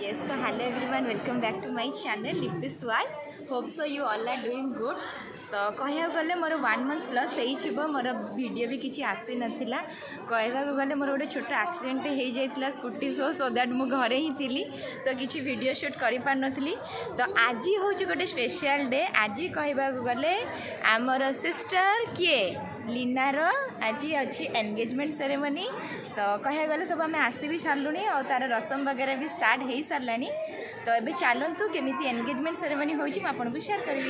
Yes, so hello everyone, welcome back to my channel Lippis World. Hope so you all are doing good. तो कह गले मोर 1 month plus हो मोर video भी किसी आसी नाला कह गले मोर गोटे छोट एक्सीडेंट हो जाता स्कूटी सो दैट मु घरे ही थी तो किसी वीडियो शूट कर पार नी तो आज हूँ गोटे स्पेशल डे आज कह गले आमर सिस्टर किए लीनार आज अच्छी एंगेजमेंट सेरेमनी तो कह गले सब आम आसी भी सारूँ और तार रसम वगैरह भी स्टार्ट हो सारा तो ये चलतु केमी एंगेजमेंट सेरेमनी हो आपको शेयर करी।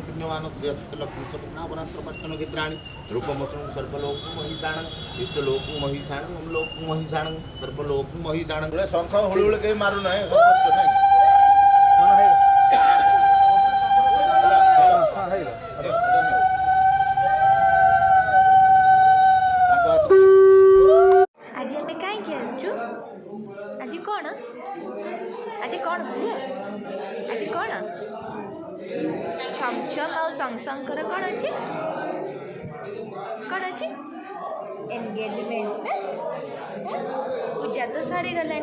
पुण्यवान श्रेष्ठ लक्ष्मी स्वप्नावरात्र पर्सन गिद्राणी रूपमसुं सर्वलोक महिषाण इष्टलोक महिषाण लोक महिषाण सर्वलोक महिषाण शंख हुलुहुल के मारू ना छमछम और संगसंकर कौन अच्छे एंगेजमेंट पूजा तो सरी गला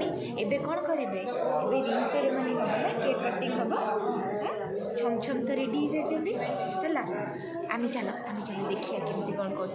एबे कौन करेंगे एबे रिंग सेरेमनी हम ना केक कटिंग हम छमछम तो रेडी है आम चलो देखिए केमती कौन कर